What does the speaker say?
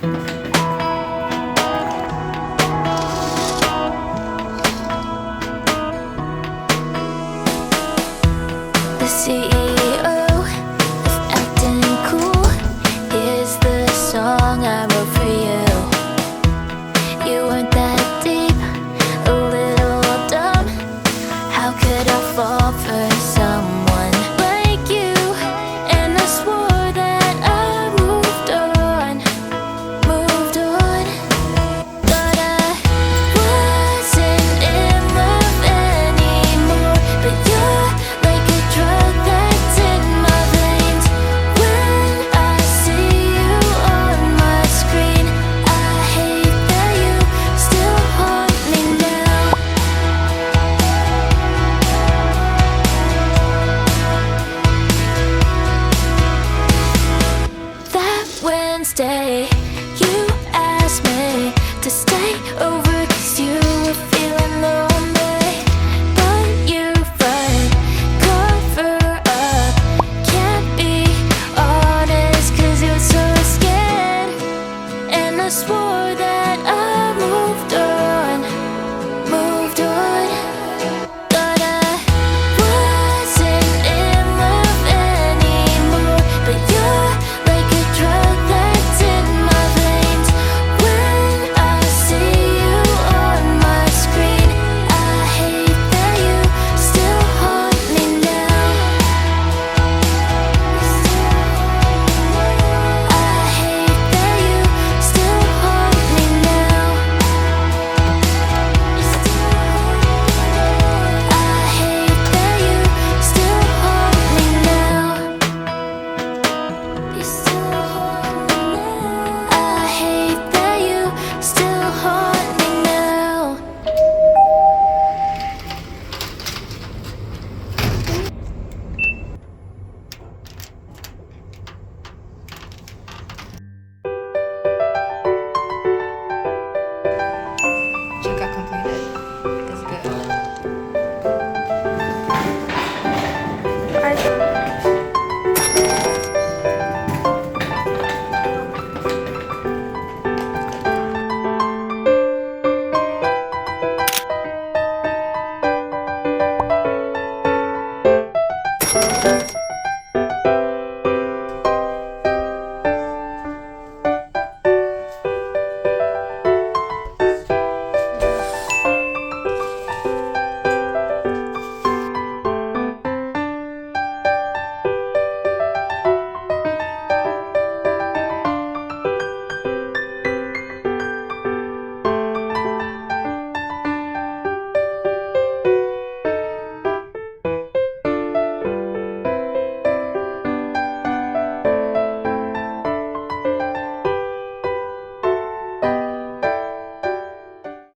The CEO of acting cool. Here's the song I wrote for you. You weren't that deep, a little dumb. How could I fall for someone like you? And I swore that I moved on. Thought I wasn't in love anymore, but you're like a drug that's in my veins. When I see you on my screen, I hate that you still haunt me now. That Wednesday, you asked me to stay over